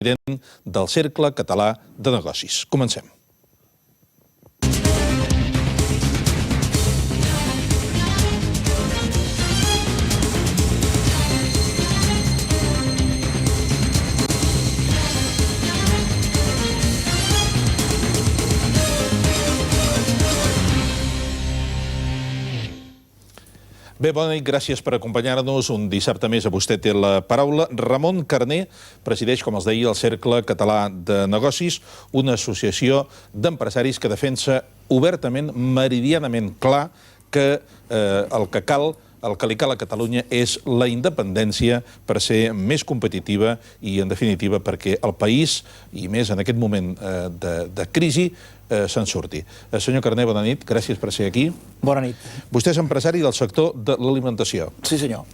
president del Cercle Català de Negocis. Comencem. Bé, bona nit, gràcies per acompanyar-nos. Un dissabte més a vostè té la paraula. Ramon Carner presideix, com els deia, el Cercle Català de Negocis, una associació d'empresaris que defensa obertament, meridianament clar, que el que li cal a Catalunya és la independència per ser més competitiva i, en definitiva, perquè el país, i més en aquest moment de crisi, se'n surti. Senyor Carner, bona nit, gràcies per ser aquí. Bona nit. Vostè és empresari del sector de l'alimentació. Sí, senyor.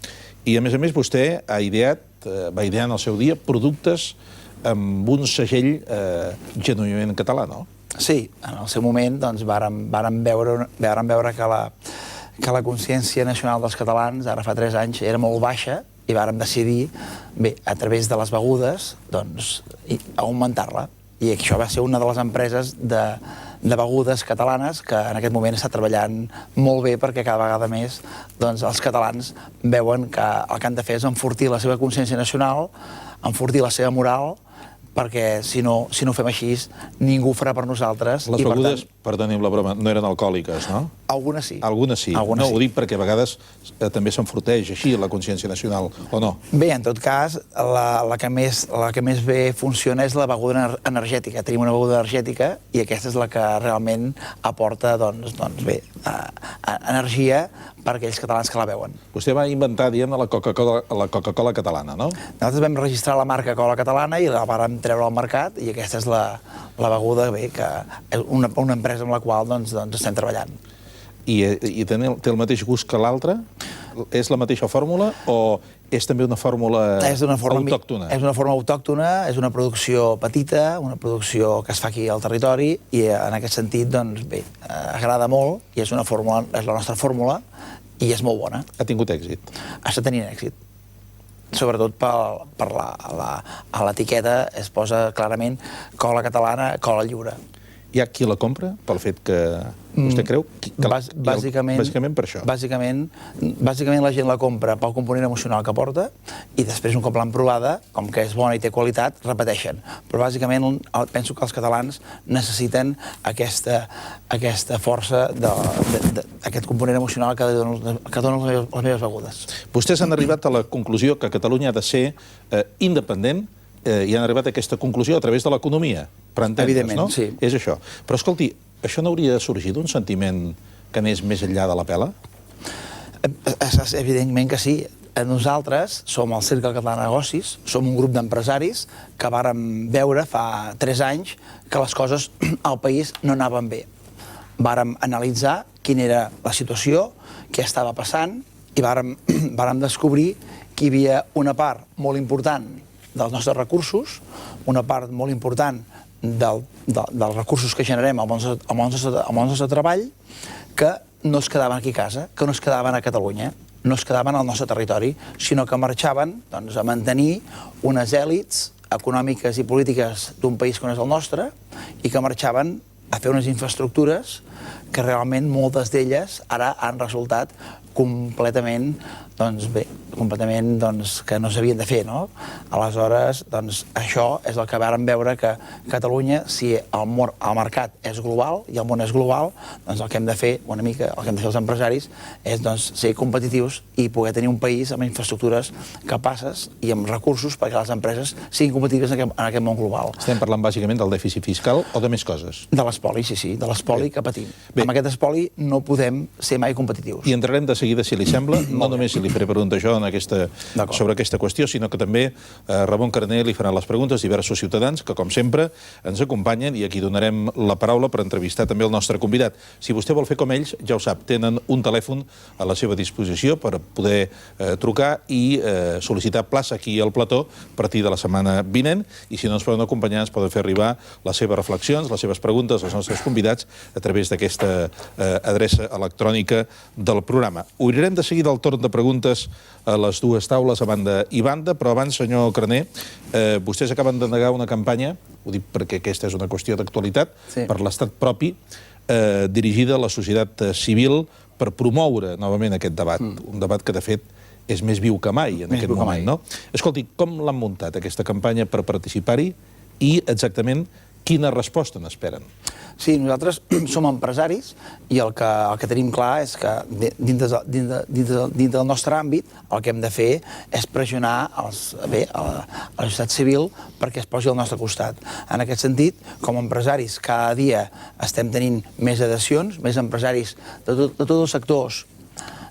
I, a més, vostè va idear en el seu dia productes amb un segell genuïnament català, no? Sí, en el seu moment vàrem veure que la consciència nacional dels catalans, ara fa 3 anys, era molt baixa i vàrem decidir, bé, a través de les begudes, doncs, augmentar-la. I això va ser una de les empreses de begudes catalanes que en aquest moment està treballant molt bé perquè cada vegada més els catalans veuen que el que han de fer és enfortir la seva consciència nacional, enfortir la seva moral, perquè si no ho fem així, ningú ho farà per nosaltres. Les begudes, perdonin la broma, no eren alcohòliques, no? Algunes sí. Algunes sí. No, ho dic perquè a vegades també s'enforteix així la consciència nacional, o no? Bé, en tot cas, la que més bé funciona és la beguda energètica. Tenim una beguda energètica i aquesta és la que realment aporta, bé, energia per aquells catalans que la beuen. Vostè va inventar, dient, la Coca-Cola catalana, no? Nosaltres vam registrar la marca Cola catalana i la vàrem treure al mercat i aquesta és la beguda, bé, que és una empresa amb la qual estem treballant. I té el mateix gust que l'altra? És la mateixa fòrmula o és també una fòrmula autòctona? És una forma autòctona, és una producció petita, una producció que es fa aquí al territori i en aquest sentit, bé, agrada molt i és la nostra fórmula i és molt bona. Ha tingut èxit? Està tenint èxit. Sobretot a l'etiqueta es posa clarament cola catalana, cola lliure. Hi ha qui la compra pel fet que vostè creu? Bàsicament per això. Bàsicament la gent la compra pel component emocional que porta i després un cop l'han provada, com que és bona i té qualitat, repeteixen. Però bàsicament penso que els catalans necessiten aquesta força d'aquest component emocional que donen les meves begudes. Vostès han arribat a la conclusió que Catalunya ha de ser independent i han arribat a aquesta conclusió a través de l'economia, per entendre's, no? Evidentment, sí. És això. Però, escolti, això no hauria de sorgir d'un sentiment que anés més enllà de la pela? Evidentment que sí. Nosaltres som el Cercle Català de Negocis, som un grup d'empresaris que vàrem veure fa 3 anys que les coses al país no anaven bé. Vàrem analitzar quina era la situació, què estava passant, i vàrem descobrir que hi havia una part molt important dels nostres recursos, una part molt important dels recursos que generem al nostre treball, que no es quedaven aquí a casa, que no es quedaven a Catalunya, no es quedaven al nostre territori, sinó que marxaven a mantenir unes èlits econòmiques i polítiques d'un país com és el nostre i que marxaven a fer unes infraestructures que realment moltes d'elles ara han resultat completament que no s'havien de fer, no? Aleshores, això és el que vàrem veure que Catalunya, si el mercat és global i el món és global, el que hem de fer, una mica, el que hem de fer els empresaris és ser competitius i poder tenir un país amb infraestructures capaces i amb recursos perquè les empreses siguin competitives en aquest món global. Estem parlant bàsicament del dèficit fiscal o de més coses? De l'espoli, sí, de l'espoli que patim. Amb aquest espoli no podem ser mai competitius. I entrarem de seguida, si li sembla, no només si li faré preguntar jo sobre aquesta qüestió, sinó que també Ramon Carner li farà les preguntes diversos ciutadans que, com sempre, ens acompanyen i aquí donarem la paraula per entrevistar també el nostre convidat. Si vostè vol fer com ells, ja ho sap, tenen un telèfon a la seva disposició per poder trucar i sol·licitar plaça aquí al plató a partir de la setmana vinent i si no ens poden acompanyar ens poden fer arribar les seves reflexions, les seves preguntes als nostres convidats a través d'aquesta adreça electrònica del programa. Obrirem de seguida el torn de preguntes a a les dues taules, a banda i banda, però abans, senyor Carner, vostès acaben de negar una campanya, ho dic perquè aquesta és una qüestió d'actualitat, per l'estat propi, dirigida a la societat civil per promoure novament aquest debat, un debat que, de fet, és més viu que mai en aquest moment, no? Escolti, com l'han muntat, aquesta campanya, per participar-hi i, exactament, quina resposta n'esperen? Sí, nosaltres som empresaris i el que tenim clar és que dins del nostre àmbit el que hem de fer és pressionar a la societat civil perquè es posi al nostre costat. En aquest sentit, com a empresaris, cada dia estem tenint més adhesions, més empresaris de tots els sectors,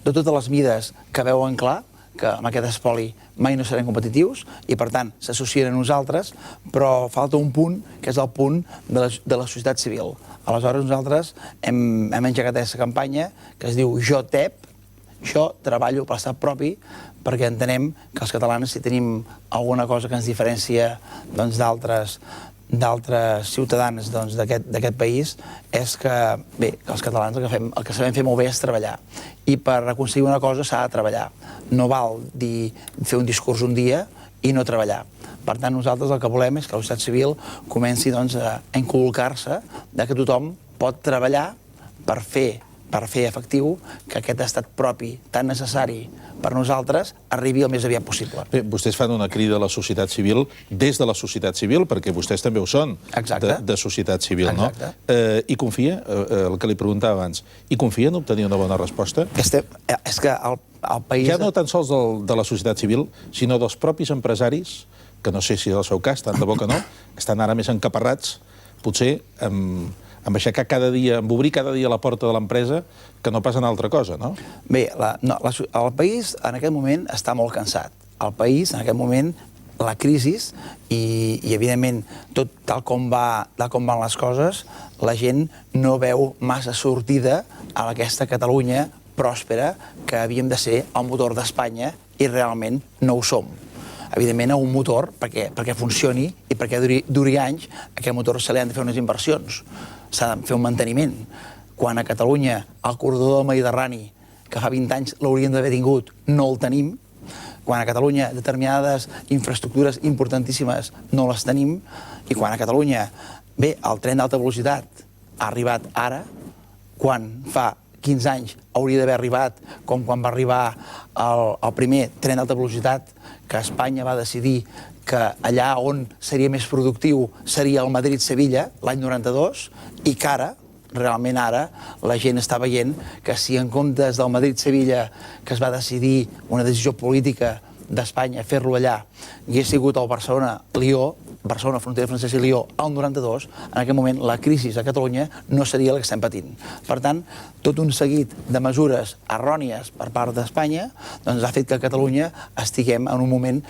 de totes les mides que veuen clar que amb aquest espoli mai no serem competitius i, per tant, s'associen a nosaltres, però falta un punt, que és el punt de la societat civil. Aleshores, nosaltres hem engegat aquesta campanya que es diu Jo TEP, Jo treballo per l'estat propi, perquè entenem que els catalans, si tenim alguna cosa que ens diferencia d'altres ciutadans d'aquest país, és que els catalans el que sabem fer molt bé és treballar. I per aconseguir una cosa s'ha de treballar. No val dir fer un discurs un dia i no treballar. Per tant, nosaltres el que volem és que la societat civil comenci a inculcar-se que tothom pot treballar per fer efectiu que aquest estat propi tan necessari per nosaltres arribi el més aviat possible. Bé, vostès fan una crida a la societat civil des de la societat civil, perquè vostès també ho són, de societat civil, no? I confia, el que li preguntava abans, i confia en obtenir una bona resposta? És que el país... Ja no tan sols de la societat civil, sinó dels propis empresaris, que no sé si és el seu cas, tant de bo que no, estan ara més encaparrats, potser amb aixecar cada dia, amb obrir cada dia la porta de l'empresa, que no passa en altra cosa, no? Bé, el país en aquest moment està molt cansat. El país, en aquest moment, la crisi i evidentment, tot tal com van les coses, la gent no veu massa sortida a aquesta Catalunya pròspera que havíem de ser el motor d'Espanya i realment no ho som. Evidentment, a un motor, perquè funcioni i perquè duri anys, a aquest motor se li han de fer unes inversions, s'ha de fer un manteniment. Quan a Catalunya el corredor del Mediterrani, que fa 20 anys l'hauríem d'haver tingut, no el tenim, quan a Catalunya determinades infraestructures importantíssimes no les tenim, i quan a Catalunya, el tren d'alta velocitat ha arribat ara, quan fa 15 anys hauria d'haver arribat, com quan va arribar el primer tren d'alta velocitat, que Espanya va decidir que allà on seria més productiu seria el Madrid-Sevilla, l'any 92, i que ara, realment ara, la gent està veient que si en comptes del Madrid-Sevilla, que es va decidir una decisió política d'Espanya, fer-lo allà, hagués sigut el Barcelona-Lió, Barcelona, frontera francesa i Lió, al 92, en aquest moment la crisi a Catalunya no seria la que estem patint. Per tant, tot un seguit de mesures errònies per part d'Espanya ha fet que a Catalunya estiguem en un moment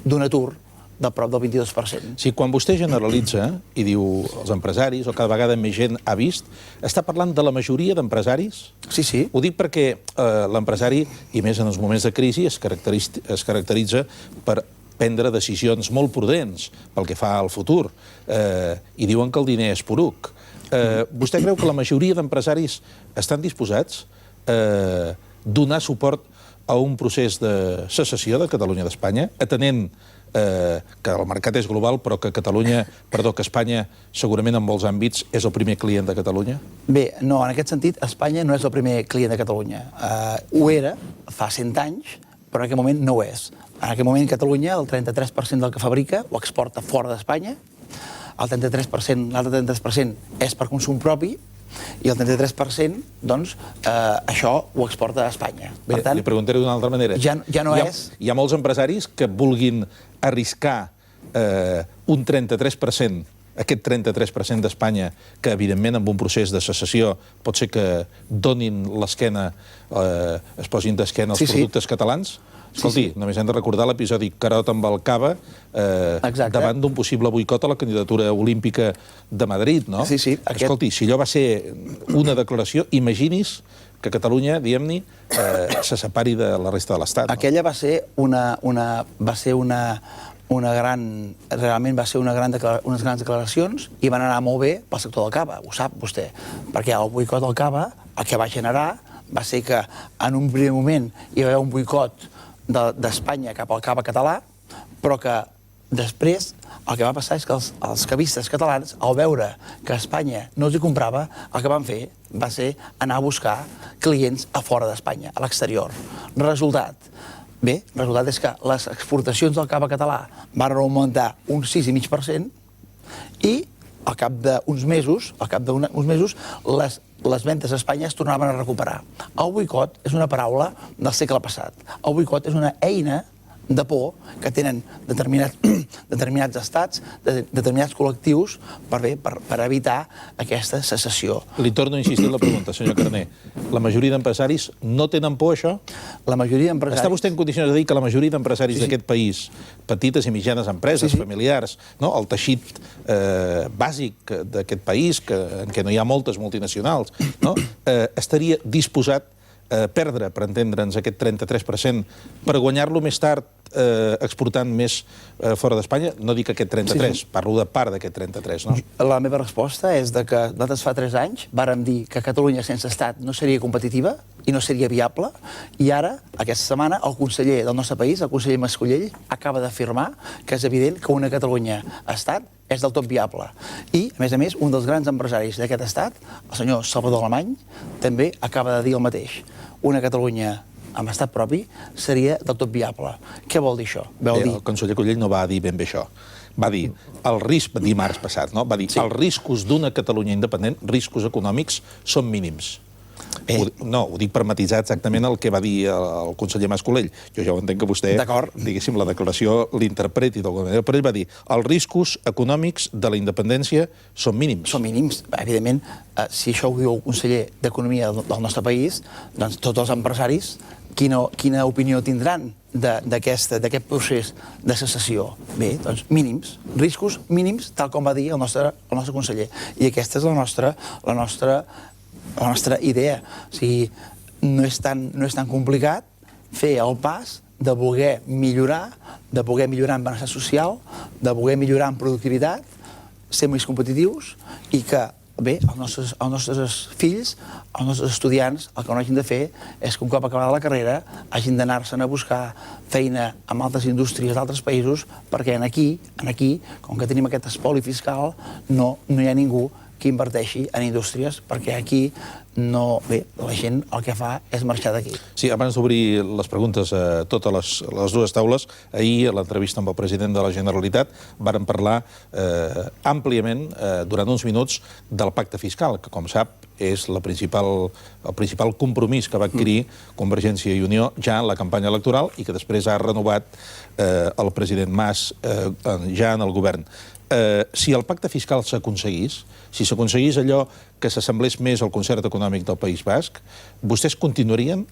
d'un atur de prop del 22%. Sí, quan vostè generalitza i diu els empresaris, o cada vegada més gent ha vist, està parlant de la majoria d'empresaris? Sí, sí. Ho dic perquè l'empresari, i més en els moments de crisi, es caracteritza per prendre decisions molt prudents pel que fa al futur, i diuen que el diner és poruc. Vostè creu que la majoria d'empresaris estan disposats a donar suport a un procés de secessió de Catalunya d'Espanya, atenent que el mercat és global, però que Espanya, segurament en molts àmbits, és el primer client de Catalunya? Bé, no, en aquest sentit, Espanya no és el primer client de Catalunya. Ho era fa 100 anys, però en aquest moment no ho és. En aquest moment, Catalunya, el 33% del que fabrica ho exporta fora d'Espanya, l'altre 33% és per consum propi, i el 33%, doncs, això ho exporta a Espanya. Bé, li preguntaré d'una altra manera. Ja no és... Hi ha molts empresaris que vulguin arriscar un 33%, aquest 33% d'Espanya, que evidentment amb un procés de secessió pot ser que donin l'esquena, es posin d'esquena als productes catalans. Escolti, només hem de recordar l'episodi Carot amb el Cava davant d'un possible boicot a la candidatura olímpica de Madrid, no? Sí, sí. Escolti, si allò va ser una declaració, imagini's que Catalunya, diguem-ne, se separi de la resta de l'Estat. Aquella va ser unes grans declaracions i van anar molt bé pel sector del cava, ho sap vostè, perquè el boicot del cava el que va generar va ser que en un primer moment hi va haver un boicot d'Espanya cap al cava català, però que després el que va passar és que els cavistes catalans, al veure que Espanya no els hi comprava, el que van fer va ser anar a buscar clients a fora d'Espanya, a l'exterior. Resultat. Bé, el resultat és que les exportacions del cava català van augmentar un 6,5% i al cap d'uns mesos, les ventes a Espanya es tornaven a recuperar. El boicot és una paraula del segle passat. El boicot és una eina de por que tenen determinats estats, determinats col·lectius per evitar aquesta secessió. Li torno a insistir en la pregunta, senyor Carné. La majoria d'empresaris no tenen por a això? La majoria d'empresaris... Està vostè en condicions de dir que la majoria d'empresaris d'aquest país, petites i mitjanes empreses, familiars, el teixit bàsic d'aquest país, en què no hi ha moltes multinacionals, estaria disposat a perdre, per entendre'ns, aquest 33% per guanyar-lo més tard exportant més fora d'Espanya? No dic aquest 33, parlo de part d'aquest 33, no? La meva resposta és que nosaltres fa 3 anys vàrem dir que Catalunya sense estat no seria competitiva i no seria viable, i ara, aquesta setmana, el conseller del nostre país, el conseller Mascolell, acaba d'afirmar que és evident que una Catalunya estat és del tot viable. I, a més, un dels grans empresaris d'aquest estat, el senyor Salvador Alemany, també acaba de dir el mateix. Una Catalunya amb estat propi seria del tot viable. Què vol dir això? El conseller Collell no va dir ben bé això. Va dir, el risc, dimarts passat, va dir, els riscos d'una Catalunya independent, riscos econòmics, són mínims. No, ho dic per matisar exactament el que va dir el conseller Mas-Colell. Jo ja ho entenc que vostè, diguéssim, la declaració l'interpreti d'alguna manera, però ell va dir, els riscos econòmics de la independència són mínims. Són mínims. Evidentment, si això ho diu el conseller d'Economia del nostre país, doncs tots els empresaris, quina opinió tindran d'aquest procés de secessió? Bé, doncs mínims, riscos mínims, tal com va dir el nostre conseller. I aquesta és la nostra idea. O sigui, no és tan complicat fer el pas de voler millorar en benestar social, de voler millorar en productivitat, ser més competitius i que, bé, els nostres fills, els nostres estudiants, el que no hagin de fer és que un cop acabada la carrera hagin d'anar-se'n a buscar feina en altres indústries d'altres països, perquè aquí, com que tenim aquest espoli fiscal, no hi ha ningú que inverteixi en indústries, perquè aquí la gent el que fa és marxar d'aquí. Sí, abans d'obrir les preguntes a totes les dues taules, ahir, a l'entrevista amb el president de la Generalitat, vàrem parlar àmpliament, durant uns minuts, del pacte fiscal, que, com sap, és el principal compromís que va adquirir Convergència i Unió ja en la campanya electoral i que després ha renovat el president Mas ja en el govern. Si el pacte fiscal s'aconseguís, si s'aconseguís allò que s'assemblés més al concert econòmic del País Basc, vostès continuarien,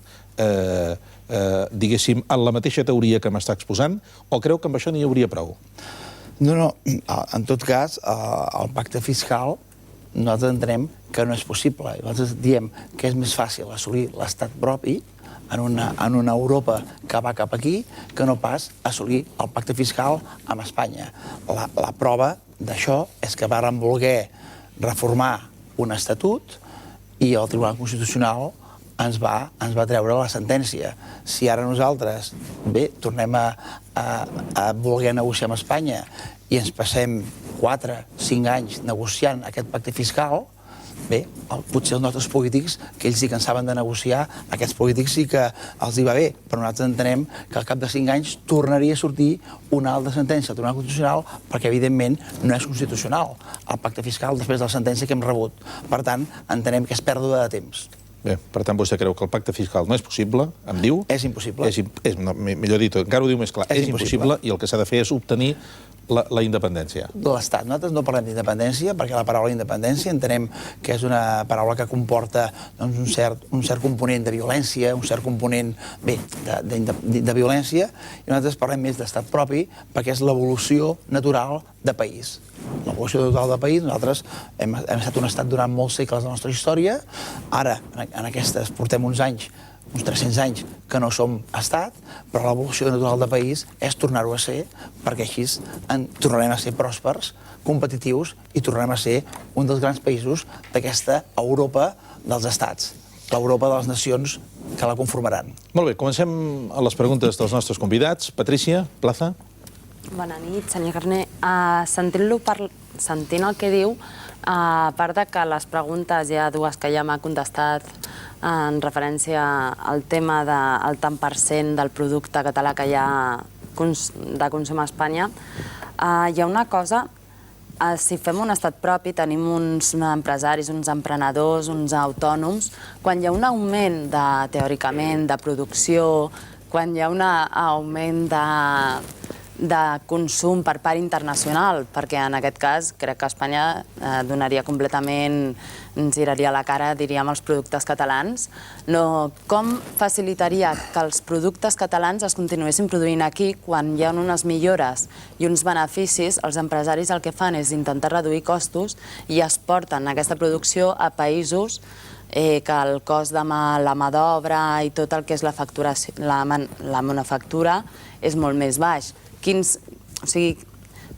diguéssim, en la mateixa teoria que m'està exposant, o creu que amb això n'hi hauria prou? No, en tot cas, el pacte fiscal nosaltres entenem que no és possible. Nosaltres diem que és més fàcil assolir l'estat propi en una Europa que va cap aquí que no pas assolir el pacte fiscal amb Espanya. La prova d'això és que vàrem voler reformar un estatut i el Tribunal Constitucional ens va treure la sentència. Si ara nosaltres, tornem a voler negociar amb Espanya i ens passem 4-5 anys negociant aquest pacte fiscal, potser els nostres polítics, que ells sí que en saben de negociar, aquests polítics sí que els hi va bé, però nosaltres entenem que al cap de 5 anys tornaria a sortir una altra sentència al Tribunal Constitucional perquè, evidentment, no és constitucional el pacte fiscal després de la sentència que hem rebut. Per tant, entenem que és pèrdua de temps. Bé, per tant, vostè creu que el pacte fiscal no és possible, em diu? És impossible. Millor dit, encara ho diu més clar, és impossible i el que s'ha de fer és obtenir la independència. L'Estat. Nosaltres no parlem d'independència perquè la paraula independència entenem que és una paraula que comporta un cert component de violència, un cert component de violència, i nosaltres parlem més d'estat propi perquè és l'evolució natural de país. L'evolució natural de país, nosaltres hem estat un estat durant molts segles de la nostra història, ara en aquestes portem uns anys, uns 300 anys que no som estat, però l'evolució natural del país és tornar-ho a ser, perquè així tornarem a ser pròspers, competitius i tornarem a ser un dels grans països d'aquesta Europa dels estats, l'Europa de les nacions la conformaran. Molt bé, comencem a les preguntes dels nostres convidats. Patrícia, Plaza. Bona nit, senyor Carné. Sentint el que diu, a part de que les preguntes, hi ha dues que ja m'ha contestat en referència al tema del tant per cent del producte català que hi ha de consum a Espanya, hi ha una cosa, si fem un estat propi, tenim uns empresaris, uns emprenedors, uns autònoms, quan hi ha un augment, teòricament, de producció, quan hi ha un augment de consum per part internacional, perquè en aquest cas crec que Espanya donaria completament, ens giraria la cara, diríem, als productes catalans. Com facilitaria que els productes catalans es continuessin produint aquí quan hi ha unes millores i uns beneficis? Els empresaris el que fan és intentar reduir costos i exporten aquesta producció a països que el cost de la mà d'obra i tot el que és la manufactura és molt més baix.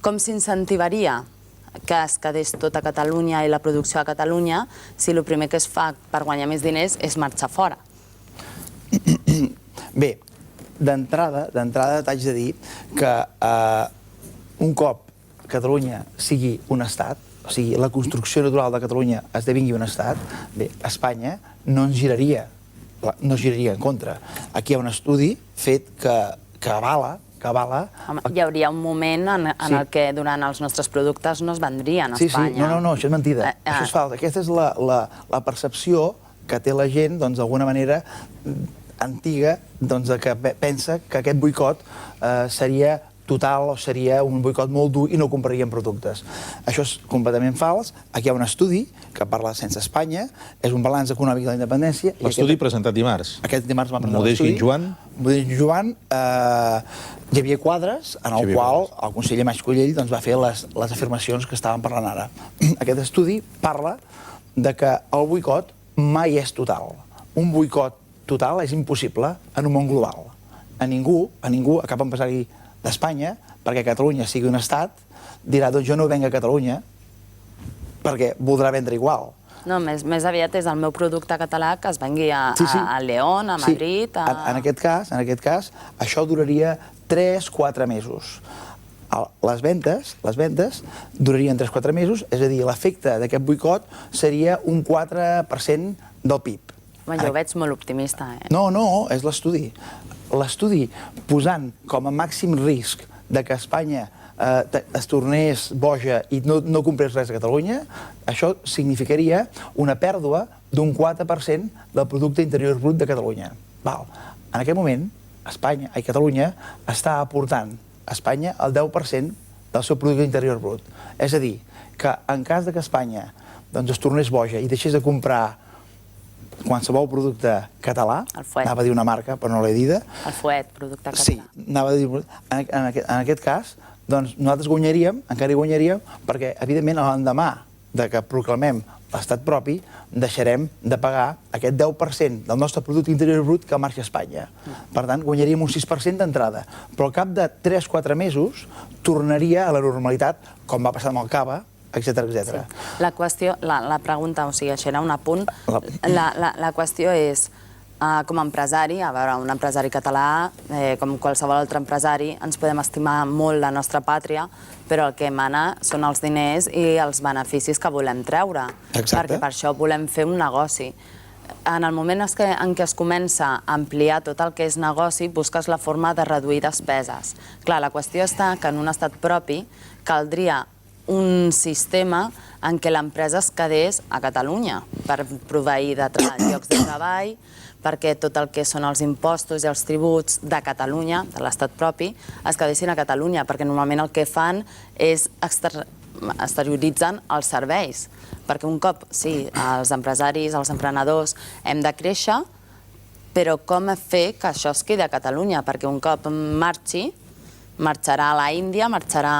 Com s'incentivaria que es quedés tot a Catalunya i la producció a Catalunya si el primer que es fa per guanyar més diners és marxar fora? Bé, d'entrada t'haig de dir que un cop Catalunya sigui un estat, o sigui, la construcció natural de Catalunya esdevingui un estat, bé, Espanya no ens giraria en contra. Aquí hi ha un estudi fet que avala. Hi hauria un moment en el que durant els nostres productes no es vendrien a Espanya. Sí, no, això és mentida. Això és fals. Aquesta és la percepció que té la gent, d'alguna manera antiga, que pensa que aquest boicot seria total o seria un boicot molt dur i no compraríem productes. Això és completament fals. Aquí hi ha un estudi que parla sense Espanya, és un balanç econòmic de la independència. L'estudi presentat dimarts. Aquest dimarts va presentar Modest l'estudi. Modest Guinjoan. Hi havia quadres en el qual el conseller Mas-Colell va fer les afirmacions que estàvem parlant ara. Aquest estudi parla de que el boicot mai és total. Un boicot total és impossible en un món global. A ningú, a cap empresari d'Espanya, perquè Catalunya sigui un estat, dirà, doncs jo no venc a Catalunya perquè voldrà vendre igual. No, més aviat és el meu producte català que es vengui a León, a Madrid... En aquest cas, això duraria 3-4 mesos. Les ventes durarien 3-4 mesos, és a dir, l'efecte d'aquest boicot seria un 4% del PIB. Jo ho veig molt optimista, No, és l'estudi. L'estudi posant com a màxim risc de que Espanya es tornés boja i no comprés res a Catalunya, això significaria una pèrdua d'un 4% del producte interior brut de Catalunya. En aquest moment, Catalunya està aportant a Espanya el 10% del seu producte interior brut. És a dir, que en cas que Espanya es tornés boja i deixés de comprar qualsevol producte català, anava a dir una marca, però no l'he dita. El Fuet, producte català. Sí, anava a dir... En aquest cas, nosaltres guanyaríem, encara hi guanyaríem, perquè, evidentment, l'endemà que proclamem l'estat propi, deixarem de pagar aquest 10% del nostre producte interior brut que marxa a Espanya. Per tant, guanyaríem un 6% d'entrada. Però al cap de 3-4 mesos tornaria a la normalitat, com va passar amb el cava, etcètera. La qüestió, la pregunta, o sigui, això era un apunt, la qüestió és, com a empresari, a veure, un empresari català, com qualsevol altre empresari, ens podem estimar molt la nostra pàtria, però el que mana són els diners i els beneficis que volem treure. Perquè per això volem fer un negoci. En el moment en què es comença a ampliar tot el que és negoci, busques la forma de reduir despeses. Clar, la qüestió està que en un estat propi caldria un sistema en què l'empresa es quedés a Catalunya per proveir de llocs de treball, perquè tot el que són els impostos i els tributs de Catalunya, de l'estat propi, es quedessin a Catalunya, perquè normalment el que fan és exterioritzen els serveis. Perquè un cop, sí, els empresaris, els emprenedors, hem de créixer, però com fer que això es quedi a Catalunya? Perquè un cop marxarà a la Índia, marxarà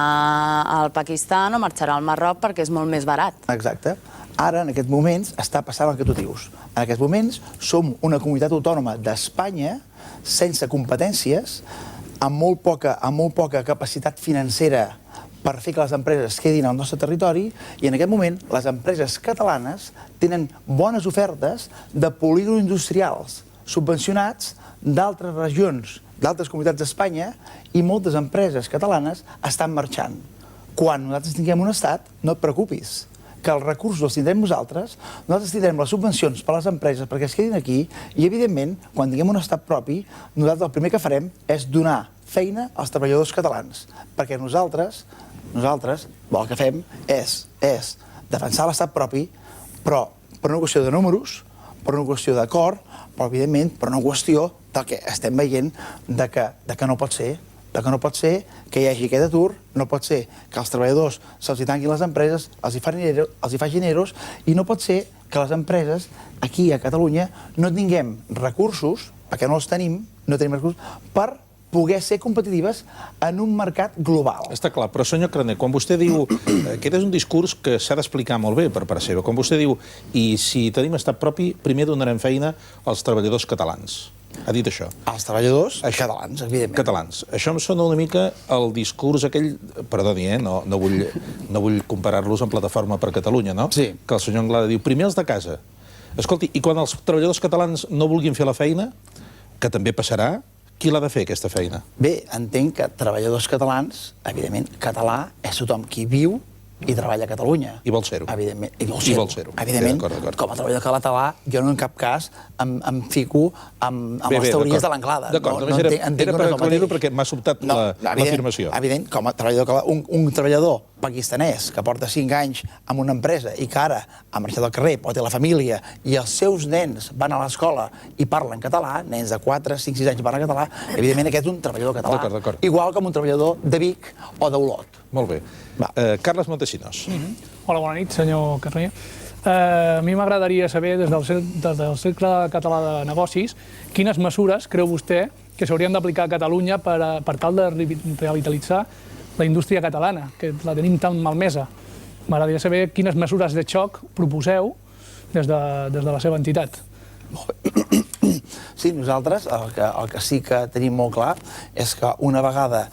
al Pakistan o marxarà al Marroc perquè és molt més barat. Exacte. Ara, en aquests moments, està passant el que tu dius. En aquests moments, som una comunitat autònoma d'Espanya sense competències, amb molt poca capacitat financera per fer que les empreses quedin al nostre territori, i en aquest moment les empreses catalanes tenen bones ofertes de polígons industrials subvencionats d'altres regions, d'altres comunitats d'Espanya, i moltes empreses catalanes estan marxant. Quan nosaltres tinguem un estat, no et preocupis, que els recursos els tindrem nosaltres tindrem les subvencions per a les empreses perquè es quedin aquí i, evidentment, quan tinguem un estat propi, nosaltres el primer que farem és donar feina als treballadors catalans, perquè nosaltres el que fem és defensar l'estat propi, però per una qüestió de números, per una qüestió d'acord, però, evidentment, per una qüestió del que estem veient de que no pot ser, que hi hagi aquest atur, no pot ser que als treballadors se'ls tanquin les empreses, els hi facin EROs, i no pot ser que les empreses aquí a Catalunya no tinguem recursos, perquè no els tenim, no tenim recursos, per poder ser competitives en un mercat global. Està clar, però senyor Carner, quan vostè diu... Aquest és un discurs que s'ha d'explicar molt bé per part seva. Quan vostè diu, i si tenim estat propi, primer donarem feina als treballadors catalans. Ha dit això. Els treballadors catalans, evidentment. Catalans. Això em sona una mica el discurs aquell... Perdoni, no vull comparar-los amb Plataforma per Catalunya, no? Sí. Que el senyor Anglada diu, primer els de casa. Escolti, i quan els treballadors catalans no vulguin fer la feina, que també passarà, qui l'ha de fer, aquesta feina? Bé, entenc que treballadors catalans, evidentment, català és tothom qui viu i treballa a Catalunya. I vol ser-ho. Evidentment. I vol ser-ho. Evidentment, com a treballador català, jo no en cap cas em fico amb les teories de l'Anglada. D'acord, només era per aclarir-ho perquè m'ha sobtat l'afirmació. Evident, com a treballador català, un treballador pakistanès que porta 5 anys en una empresa i que ara ha marxat al carrer, pot tenir la família i els seus nens van a l'escola i parlen català, nens de 4, 5, 6 anys parlen català, evidentment aquest és un treballador català. Igual com un treballador de Vic o d'Olot. Molt bé. Carles Montesinos. Hola, bona nit, senyor Carner. A mi m'agradaria saber, des del Cercle Català de Negocis, quines mesures creu vostè que s'haurien d'aplicar a Catalunya per tal de revitalitzar la indústria catalana, que la tenim tan malmesa. M'agradaria saber quines mesures de xoc proposeu des de la seva entitat. Sí, nosaltres el que sí que tenim molt clar és que una vegada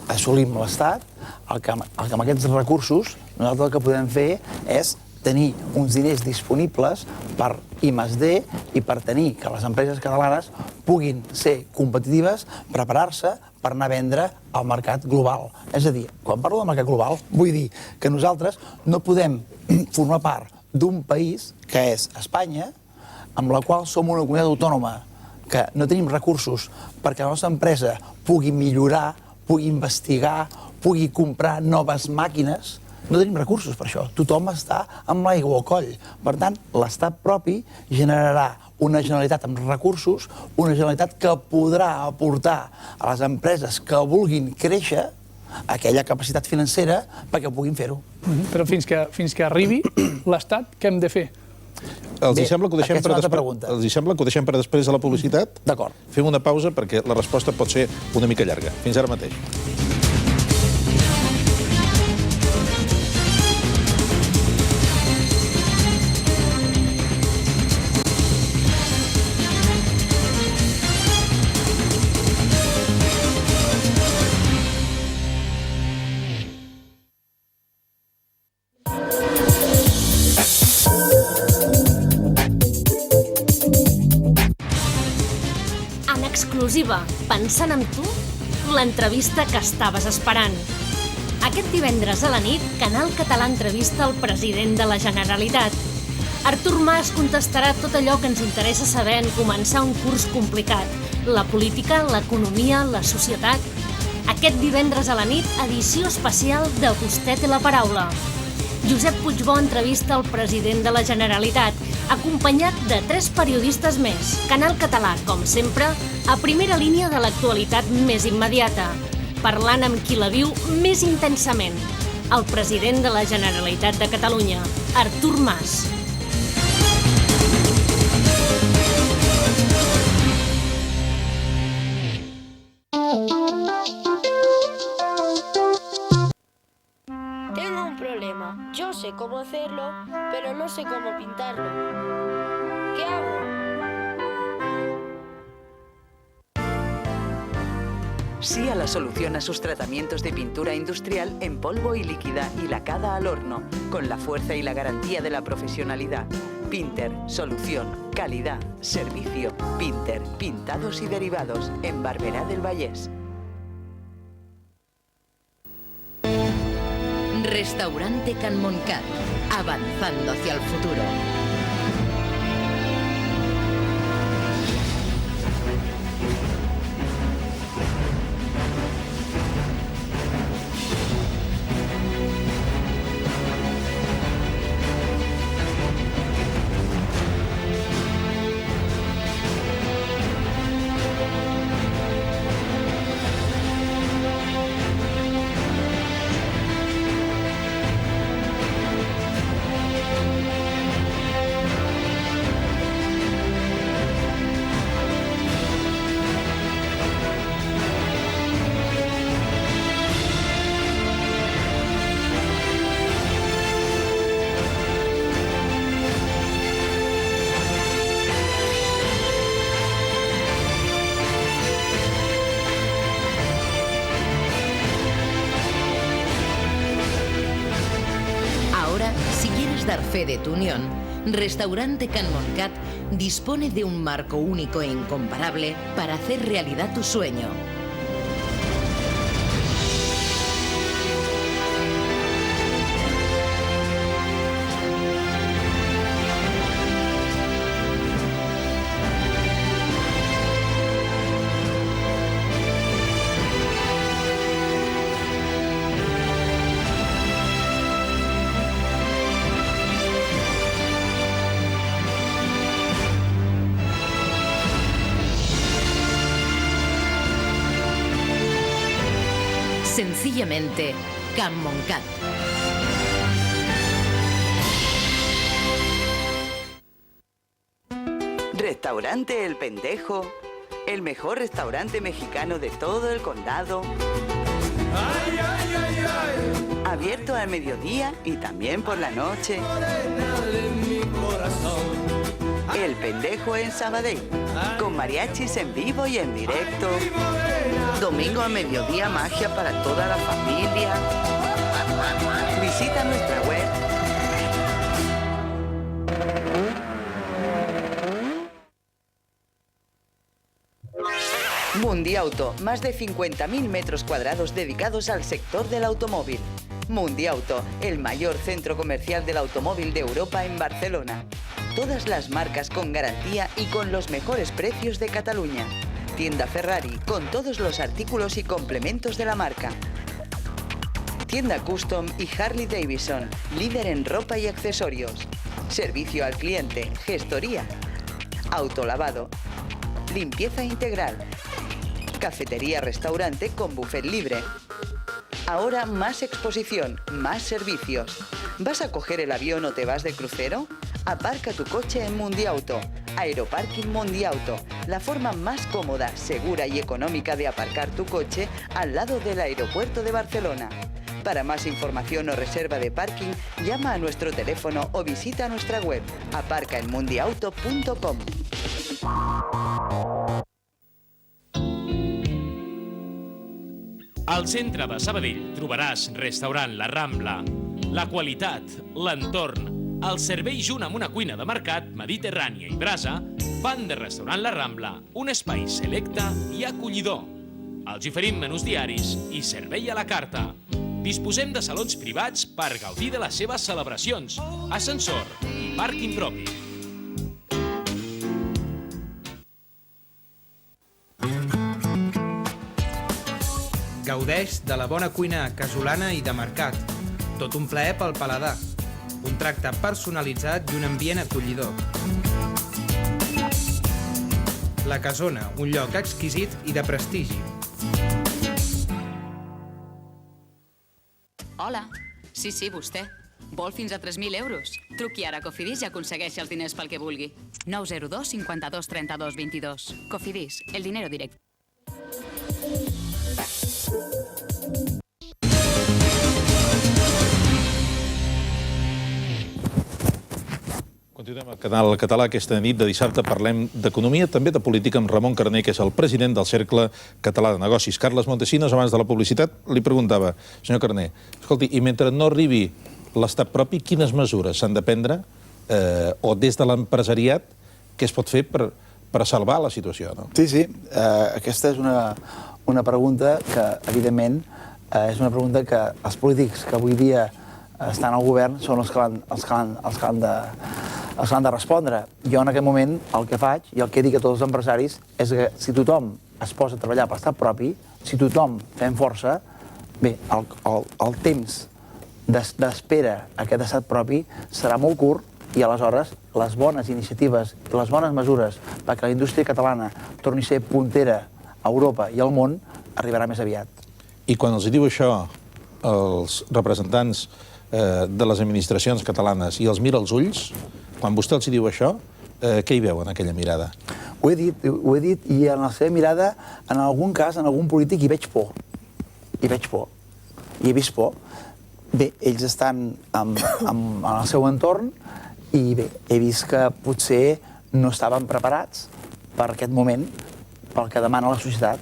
assolim l'Estat, el que amb aquests recursos nosaltres el que podem fer és tenir uns diners disponibles per I+D i per tenir que les empreses catalanes puguin ser competitives, preparar-se per anar a vendre al mercat global. És a dir, quan parlo del mercat global, vull dir que nosaltres no podem formar part d'un país que és Espanya, amb la qual som una comunitat autònoma, que no tenim recursos perquè la nostra empresa pugui millorar, pugui investigar, pugui comprar noves màquines. No tenim recursos per això. Tothom està amb l'aigua al coll. Per tant, l'estat propi generarà una Generalitat amb recursos, una Generalitat que podrà aportar a les empreses que vulguin créixer aquella capacitat financera perquè puguin fer-ho. Però fins que arribi l'Estat, què hem de fer? Els sembla que ho deixem per després de la publicitat? D'acord. Fem una pausa perquè la resposta pot ser una mica llarga. Fins ara mateix. Exclusiva, pensant en tu, l'entrevista que estaves esperant. Aquest divendres a la nit, Canal Català entrevista el president de la Generalitat. Artur Mas contestarà tot allò que ens interessa saber en començar un curs complicat: la política, l'economia, la societat. Aquest divendres a la nit, edició especial de Vostè té la paraula. Josep Puigbó entrevista el president de la Generalitat, acompanyat de 3 periodistes més. Canal Català, com sempre, a primera línia de l'actualitat més immediata, parlant amb qui la viu més intensament. El president de la Generalitat de Catalunya, Artur Mas. Yo sé cómo hacerlo, pero no sé cómo pintarlo. ¿Qué hago? Sí a la solución a sus tratamientos de pintura industrial en polvo y líquida y lacada al horno, con la fuerza y la garantía de la profesionalidad. Pinter, solución, calidad, servicio. Pinter, pintados y derivados, en Barberá del Vallès. Restaurante Can Montcat, avanzando hacia el futuro. Dar fe de tu unión, Restaurante Can Montcat dispone de un marco único e incomparable para hacer realidad tu sueño. Sencillamente, Can Montcat. Restaurante El Pendejo, el mejor restaurante mexicano de todo el condado. Abierto al mediodía y también por la noche. El Pendejo en Sabadell, con mariachis en vivo y en directo. Domingo a mediodía, magia para toda la familia. Visita nuestra web. Mundiauto, más de 50.000 metros cuadrados dedicados al sector del automóvil. Mundiauto, el mayor centro comercial del automóvil de Europa en Barcelona. Todas las marcas con garantía y con los mejores precios de Cataluña. Tienda Ferrari, con todos los artículos y complementos de la marca. Tienda Custom y Harley Davidson, líder en ropa y accesorios. Servicio al cliente, gestoría. Autolavado. Limpieza integral. Cafetería-restaurante con buffet libre. Ahora más exposición, más servicios. ¿Vas a coger el avión o te vas de crucero? Aparca tu coche en Mundiauto. Aeroparking Mundiauto, la forma más cómoda, segura y económica de aparcar tu coche al lado del aeropuerto de Barcelona. Para más información o reserva de parking, llama a nuestro teléfono o visita nuestra web aparcaenmundiauto.com. Al centre de Sabadell trobaràs restaurant La Rambla. La qualitat, l'entorn, el servei junt amb una cuina de mercat, mediterrània i brasa, fan de restaurant La Rambla un espai selecte i acollidor. Els oferim menús diaris i servei a la carta. Disposem de salons privats per gaudir de les seves celebracions, ascensor i pàrquing propi. Gaudeix de la bona cuina casolana i de mercat. Tot un plaer pel paladar. Un tracte personalitzat i un ambient acollidor. La Casona, un lloc exquisit i de prestigi. Hola. Sí, vostè. Vol fins a 3.000 euros? Truqui ara a Cofidis i aconsegueixi els diners pel que vulgui. 902 52 32 22. Cofidis, el dinero directo. Continuem al Canal Català. Aquesta nit de dissabte parlem d'economia, també de política, amb Ramon Carner, que és el president del Cercle Català de Negocis. Carles Montesinos, abans de la publicitat, li preguntava, senyor Carner, escolti, i mentre no arribi l'estat propi, quines mesures s'han de prendre o des de l'empresariat, què es pot fer per salvar la situació, no? Sí. Aquesta és una pregunta que, evidentment, és una pregunta que els polítics que avui dia estan al govern són els que han de respondre. Jo en aquest moment el que faig i el que dic a tots els empresaris és que si tothom es posa a treballar per estat propi, si tothom fem força, bé, el temps d'espera a aquest estat propi serà molt curt i aleshores les bones iniciatives i les bones mesures perquè la indústria catalana torni a ser puntera a Europa i al món arribarà més aviat. I quan els diu això els representants de les administracions catalanes i els mira als ulls, quan vostè els diu això, què hi veu en aquella mirada? Ho he dit, i en la seva mirada, en algun cas, en algun polític, hi veig por. Hi he vist por. Bé, ells estan en el seu entorn i bé, he vist que potser no estaven preparats per aquest moment, pel que demana la societat.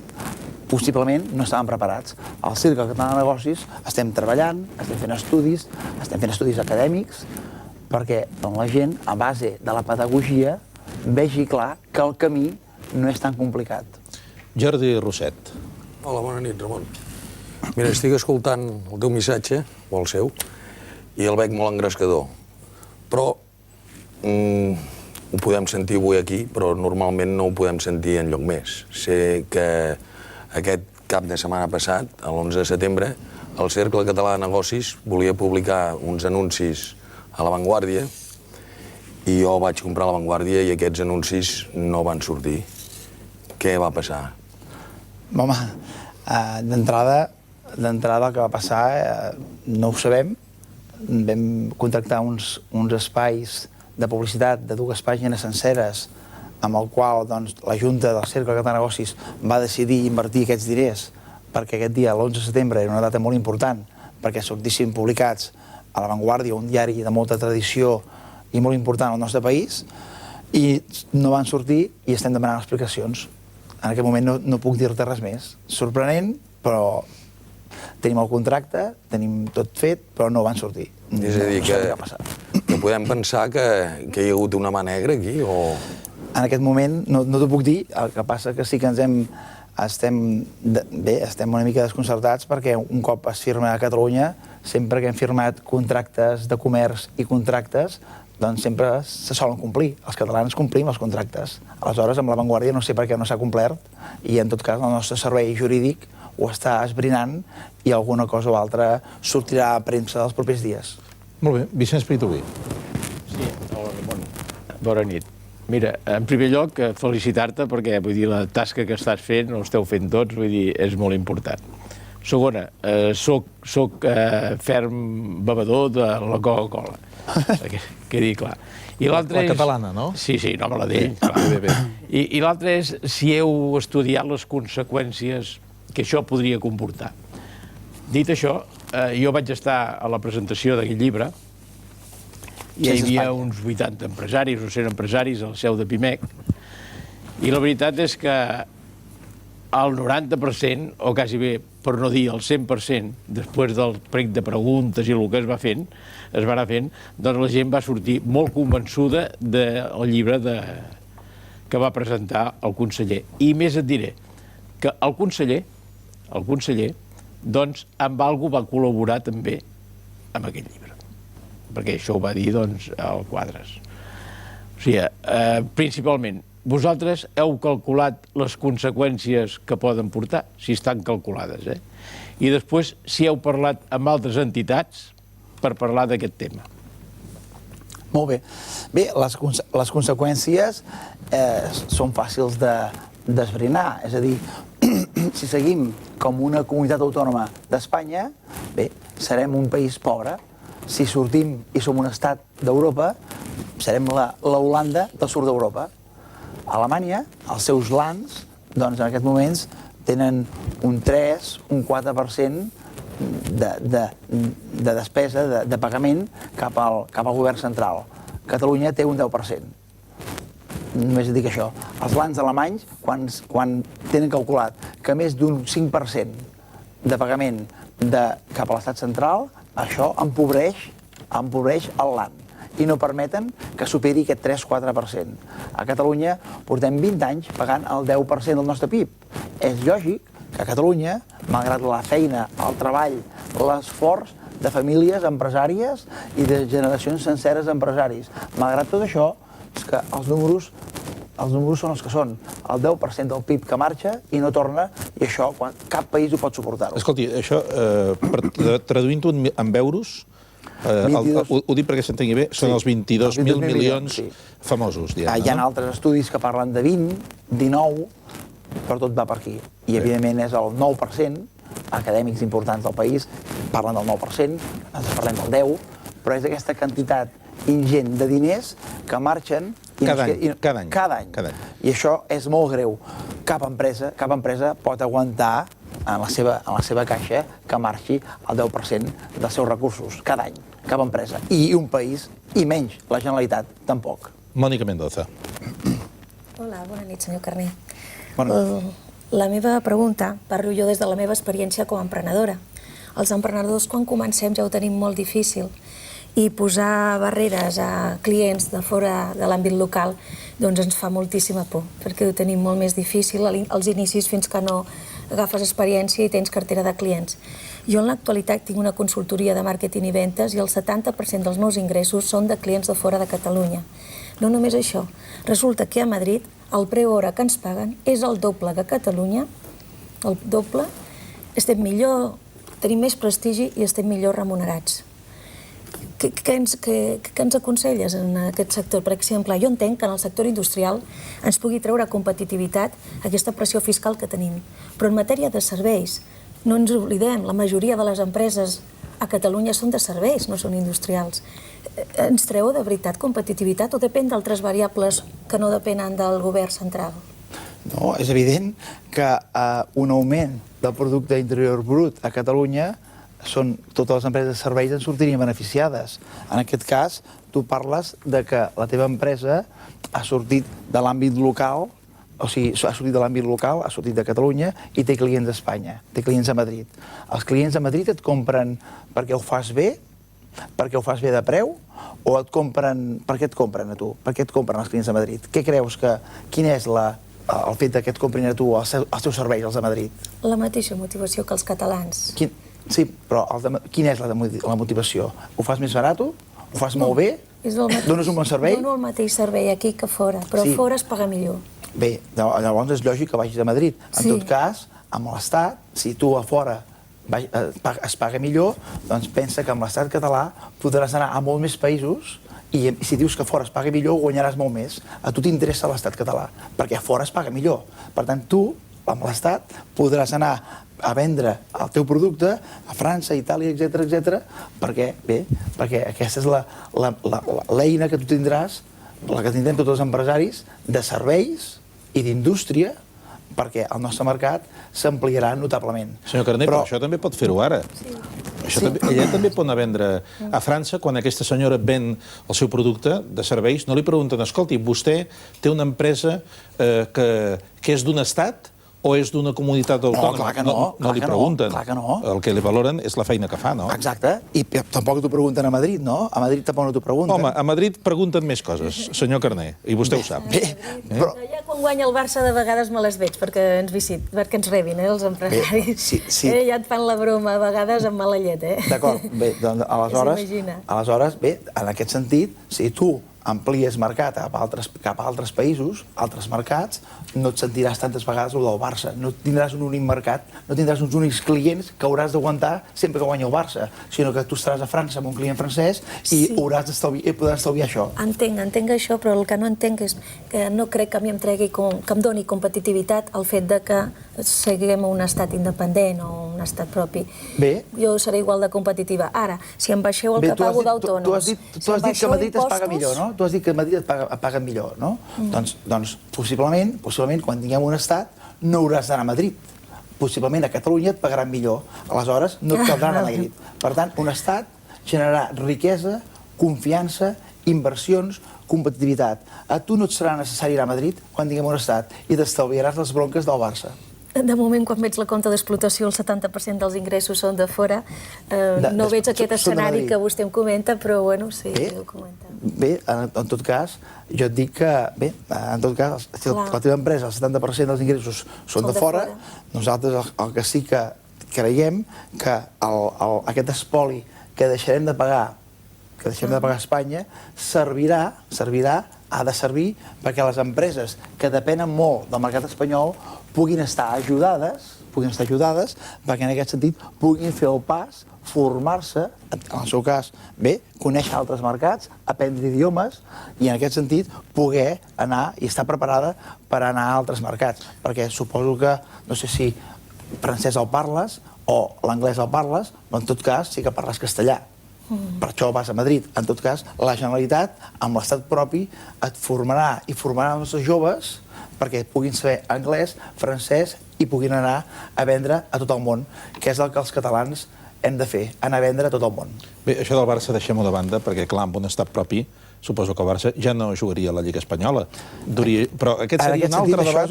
Possiblement no estaven preparats. Al Cercle Català de Negocis estem treballant, estem fent estudis acadèmics, perquè la gent, a base de la pedagogia, vegi clar que el camí no és tan complicat. Jordi Rosset. Hola, bona nit, Ramon. Mira, estic escoltant el teu missatge, o el seu, i el veig molt engrescador. Però ho podem sentir avui aquí, però normalment no ho podem sentir enlloc més. Sé que aquest cap de setmana passat, l'11 de setembre, el Cercle Català de Negocis volia publicar uns anuncis a La Vanguardia i jo vaig comprar La Vanguardia i aquests anuncis no van sortir. Què va passar? Home, d'entrada el que va passar no ho sabem. Vam contractar uns espais de publicitat de 2 pàgines senceres amb el qual la Junta del Cercle Català de Negocis va decidir invertir aquests diners perquè aquest dia, l'11 de setembre, era una data molt important perquè sortissin publicats a La Vanguardia, un diari de molta tradició i molt important al nostre país, i no van sortir i estem demanant explicacions. En aquest moment no puc dir-te res més. Sorprenent, però tenim el contracte, tenim tot fet, però no van sortir. És a dir, que podem pensar que hi ha hagut una mà negra aquí, o...? En aquest moment no t'ho puc dir, el que passa que sí que estem una mica desconcertats perquè un cop es firma a Catalunya, sempre que hem firmat contractes de comerç i contractes, doncs sempre se solen complir. Els catalans complim els contractes. Aleshores, amb La Vanguardia no sé per què no s'ha complert i, en tot cas, el nostre servei jurídic ho està esbrinant i alguna cosa o altra sortirà a premsa dels propers dies. Molt bé. Vicenç Pritubí. Sí, hola, Ramon. Bona nit. Mira, en primer lloc, felicitar-te perquè, vull dir, la tasca que estàs fent, ho esteu fent tots, vull dir, és molt important. Segona, soc ferm bevedor de la Coca-Cola, que quedi clar. La catalana, no? Sí, no me la d'ell. I l'altre és si heu estudiat les conseqüències que això podria comportar. Dit això, jo vaig estar a la presentació d'aquest llibre i hi havia uns 80 empresaris o 100 empresaris al seu de Pimec i la veritat és que el 90%, o quasi bé, per no dir el 100%, després del plec de preguntes i el que es va anar fent, doncs la gent va sortir molt convençuda del llibre que va presentar el conseller. I més et diré que el conseller, doncs, amb alguna va col·laborar també amb aquest llibre. Perquè això ho va dir, doncs, al Quadres. O sigui, principalment, vosaltres heu calculat les conseqüències que poden portar, si estan calculades, I després, si heu parlat amb altres entitats per parlar d'aquest tema. Molt bé. Bé, les conseqüències són fàcils d'esbrinar. És a dir, si seguim com una comunitat autònoma d'Espanya, bé, serem un país pobre. Si sortim i som un estat d'Europa, serem la Holanda del sud d'Europa. A Alemanya, els seus lands, doncs en aquests moments tenen un 3, un 4% de despesa, de pagament cap al govern central. Catalunya té un 10%. Només dic això. Els lands alemanys, quan tenen calculat que més d'un 5% de pagament cap a l'estat central, això empobreix el land. i no permeten que superi aquest 3-4%. A Catalunya portem 20 anys pagant el 10% del nostre PIB. És lògic que a Catalunya, malgrat la feina, el treball, l'esforç de famílies empresàries i de generacions senceres d'empresaris, malgrat tot això, és que els números són els que són. El 10% del PIB que marxa i no torna, i això cap país ho pot suportar-ho. Escolti, això, traduint-ho en euros, ho dic perquè s'entengui bé, són els 22.000 milions famosos, diguem. Hi ha altres estudis que parlen de 20, 19, però tot va per aquí. I, evidentment, és el 9%, acadèmics importants del país parlen del 9%, nosaltres parlem del 10%, però és aquesta quantitat ingent de diners que marxen cada any. I això és molt greu. Cap empresa pot aguantar en la seva caixa que marxi el 10% dels seus recursos cada any. Cap empresa. I un país, i menys la Generalitat, tampoc. Mònica Mendoza. Hola, bona nit, senyor Carner. La meva pregunta, parlo jo des de la meva experiència com a emprenedora. Els emprenedors, quan comencem, ja ho tenim molt difícil, i posar barreres a clients de fora de l'àmbit local doncs ens fa moltíssima por, perquè ho tenim molt més difícil als inicis fins que no agafes experiència i tens cartera de clients. Jo en l'actualitat tinc una consultoria de màrqueting i ventes i el 70% dels meus ingressos són de clients de fora de Catalunya. No només això, resulta que a Madrid el preu hora que ens paguen és el doble que a Catalunya, el doble, estem millor, tenim més prestigi i estem millor remunerats. Què ens aconselles en aquest sector? Per exemple, jo entenc que en el sector industrial ens pugui treure competitivitat aquesta pressió fiscal que tenim, però en matèria de serveis, no ens oblidem, la majoria de les empreses a Catalunya són de serveis, no són industrials. Ens treu de veritat competitivitat o depèn d'altres variables que no depenen del govern central? No, és evident que un augment del producte interior brut a Catalunya totes les empreses de serveis en sortirien beneficiades. En aquest cas, tu parles de que la teva empresa ha sortit de l'àmbit local, o sigui, ha sortit de l'àmbit local, ha sortit de Catalunya i té clients a Espanya, té clients a Madrid. Els clients a Madrid et compren perquè ho fas bé, perquè ho fas bé de preu, o et compren... Per què et compren a tu? Per què et compren els clients a Madrid? Què creus que... Quin és el fet que et comprin a tu els teus serveis, els de Madrid? La mateixa motivació que els catalans. Sí, però quina és la motivació? Ho fas més barat? Ho fas molt bé? Dones un bon servei? Dono el mateix servei aquí que fora, però fora es paga millor. Bé, llavors és lògic que vagis a Madrid. En tot cas, amb l'Estat, si tu a fora es paga millor, doncs pensa que amb l'Estat català podràs anar a molts més països i si dius que a fora es paga millor, guanyaràs molt més. A tu t'interessa l'Estat català, perquè a fora es paga millor. Per tant, tu, amb l'Estat, podràs anar a vendre el teu producte a França, Itàlia, etc., perquè aquesta és l'eina que tu tindràs, la que tindrem tots els empresaris, de serveis i d'indústria, perquè el nostre mercat s'ampliarà notablement. Senyor Carner, però això també pot fer-ho ara. Ella també pot anar a vendre a França, quan aquesta senyora ven el seu producte de serveis, no li pregunten, escolti, vostè té una empresa que és d'un estat o és d'una comunitat autònoma? No, clar que no. No li pregunten. Clar que no. El que li valoren és la feina que fa, no? Exacte. I tampoc t'ho pregunten a Madrid, no? A Madrid tampoc no t'ho pregunten. Home, a Madrid pregunten més coses, senyor Carner, i vostè ho sap. Però ja quan guanya el Barça de vegades me les veig perquè ens rebin, els empresaris. Ja et fan la broma a vegades amb mala llet, D'acord. Bé, doncs aleshores, bé, en aquest sentit, si tu amplies mercat cap a altres països, altres mercats, no et sentiràs tantes vegades el del Barça. No tindràs un únic mercat, no tindràs uns únics clients que hauràs d'aguantar sempre que guanyi el Barça, sinó que tu estaràs a França amb un client francès i podràs estalviar això. Entenc això, però el que no entenc és que no crec que a mi que em doni competitivitat el fet de que siguem un estat independent o un estat propi. Bé. Jo seré igual de competitiva. Ara, si em baixeu el que pago d'autònoms... Tu has dit que a Madrid es paga millor, no? Tu has dit que a Madrid et paguen millor, no? Doncs possiblement, quan tinguem un estat, no hauràs d'anar a Madrid. Possiblement a Catalunya et pagaran millor. Aleshores, no et caldrà anar a Madrid. Per tant, un estat generarà riquesa, confiança, inversions, competitivitat. A tu no et serà necessari anar a Madrid quan tinguem un estat i t'estalviaràs les bronques del Barça. De moment, quan veig la compta d'explotació, el 70% dels ingressos són de fora. No veig aquest escenari que vostè em comenta, però bueno, sí, ho comenta. Bé, en tot cas, jo et dic que, bé, en tot cas, si la teva empresa, el 70% dels ingressos són de fora, nosaltres el que sí que creiem que aquest espoli que deixarem de pagar a Espanya ha de servir perquè les empreses que depenen molt del mercat espanyol puguin estar ajudades perquè en aquest sentit puguin fer el pas, formar-se, en el seu cas, bé, conèixer altres mercats, aprendre idiomes i en aquest sentit poder anar i estar preparada per anar a altres mercats. Perquè suposo que, no sé si francès el parles o l'anglès el parles, però en tot cas sí que parles castellà. Per això vas a Madrid. En tot cas, la Generalitat, amb l'estat propi, et formarà i formarà els nostres joves perquè puguin saber anglès, francès i puguin anar a vendre a tot el món, que és el que els catalans hem de fer, anar a vendre a tot el món. Bé, això del Barça deixem-ho de banda, perquè clar, amb un estat propi, suposo que el Barça ja no jugaria a la Lliga Espanyola. Però aquest seria un altre debat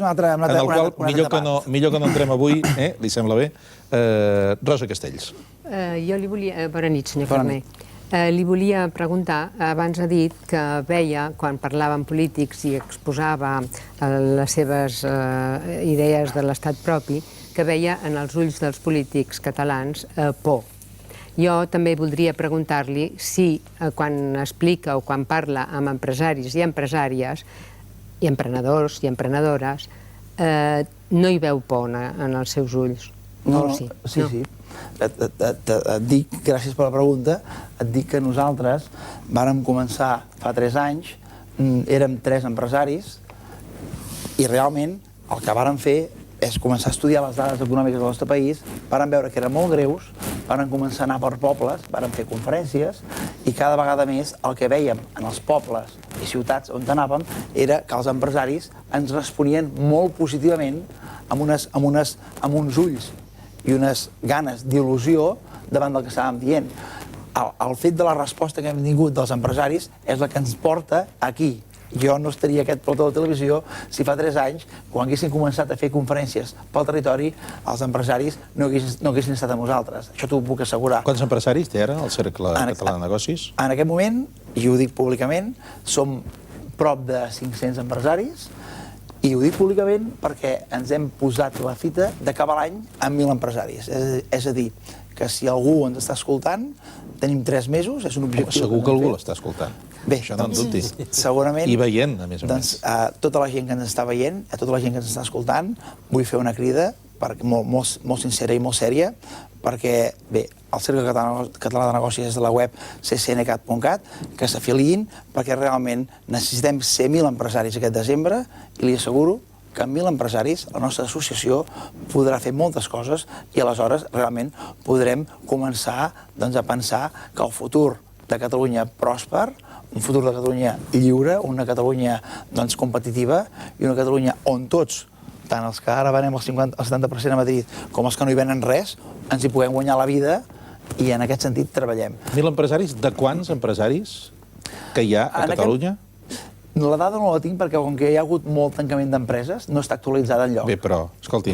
en el qual millor que no entrem avui, li sembla bé. Rosa Castells. Jo li volia... Bona nit, senyor Carné. Li volia preguntar, abans ha dit que veia, quan parlava amb polítics i exposava les seves idees de l'estat propi, que veia en els ulls dels polítics catalans por. Jo també voldria preguntar-li si quan explica o quan parla amb empresaris i empresàries, i emprenedors i emprenedores, no hi veu por en els seus ulls. Sí. Et dic, gràcies per la pregunta, et dic que nosaltres vàrem començar fa 3 anys, érem 3 empresaris i realment el que vàrem fer és començar a estudiar les dades econòmiques del nostre país, vàrem veure que eren molt greus, vàrem començar a anar per pobles, vàrem fer conferències i cada vegada més el que veiem en els pobles i ciutats on anàvem era que els empresaris ens responien molt positivament amb uns ulls i unes ganes d'il·lusió davant del que estàvem dient. El fet de la resposta que hem tingut dels empresaris és la que ens porta aquí. Jo no estaria a aquest plató de televisió si fa 3 anys, quan haguéssim començat a fer conferències pel territori, els empresaris no haguessin estat amb nosaltres. Això t'ho puc assegurar. Quants empresaris té ara el Cercle Català de Negocis? En aquest moment, i ho dic públicament, som prop de 500 empresaris, i ho dic públicament perquè ens hem posat la fita d'acabar l'any amb 1.000 empresaris. És a dir, que si algú ens està escoltant, tenim 3 mesos, és un objectiu... Segur que algú l'està escoltant. Bé, això no en dubti. Segurament... I veient, a més a més. A tota la gent que ens està veient, a tota la gent que ens està escoltant, vull fer una crida molt sincera i molt sèria, perquè, bé, el Cercle Català de Negocis és de la web ccncat.cat, que s'afiliïn, perquè realment necessitem ser 1.000 empresaris aquest desembre, i li asseguro que amb 1.000 empresaris la nostra associació podrà fer moltes coses i aleshores realment podrem començar a pensar que el futur de Catalunya pròsper, un futur de Catalunya lliure, una Catalunya competitiva i una Catalunya on tots, tant els que ara venem el 70% a Madrid com els que no hi venen res, ens hi puguem guanyar la vida i en aquest sentit treballem. 1.000 empresaris? De quants empresaris que hi ha a Catalunya? La dada no la tinc perquè com que hi ha hagut molt tancament d'empreses no està actualitzada enlloc. Bé, però, escolti,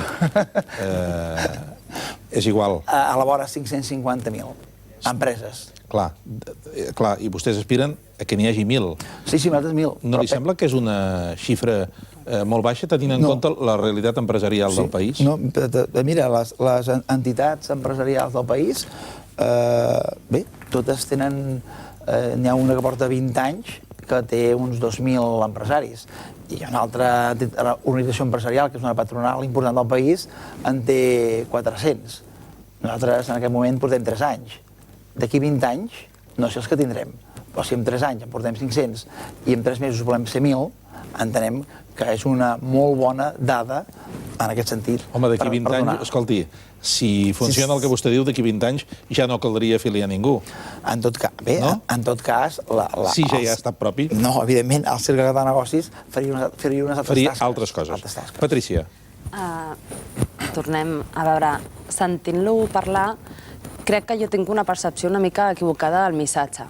és igual. A la vora 550.000 empreses. Clar, i vostès aspiren a que n'hi hagi 1.000. Sí, nosaltres 1.000. No li sembla que és una xifra molt baixa, tenint en compte la realitat empresarial del país? No, mira, les entitats empresarials del país, bé, totes tenen... N'hi ha una que porta 20 anys que té uns 2.000 empresaris. I hi ha una altra organització empresarial, que és una patronal important del país, en té 400. Nosaltres en aquest moment portem 3 anys. D'aquí 20 anys, no sé els que tindrem, però si en 3 anys en portem 500 i en 3 mesos volem ser 1.000, entenem que és una molt bona dada en aquest sentit. Home, d'aquí 20 anys, escolti, si funciona el que vostè diu, d'aquí 20 anys ja no caldria afiliar ningú. En tot cas, bé, en tot cas... Si ja hi ha estat propi. No, evidentment, el Cercle Català de Negocis faria unes altres tasques. Faria altres coses. Patrícia. Tornem a veure, sentint-lo parlar, crec que jo tinc una percepció una mica equivocada del missatge,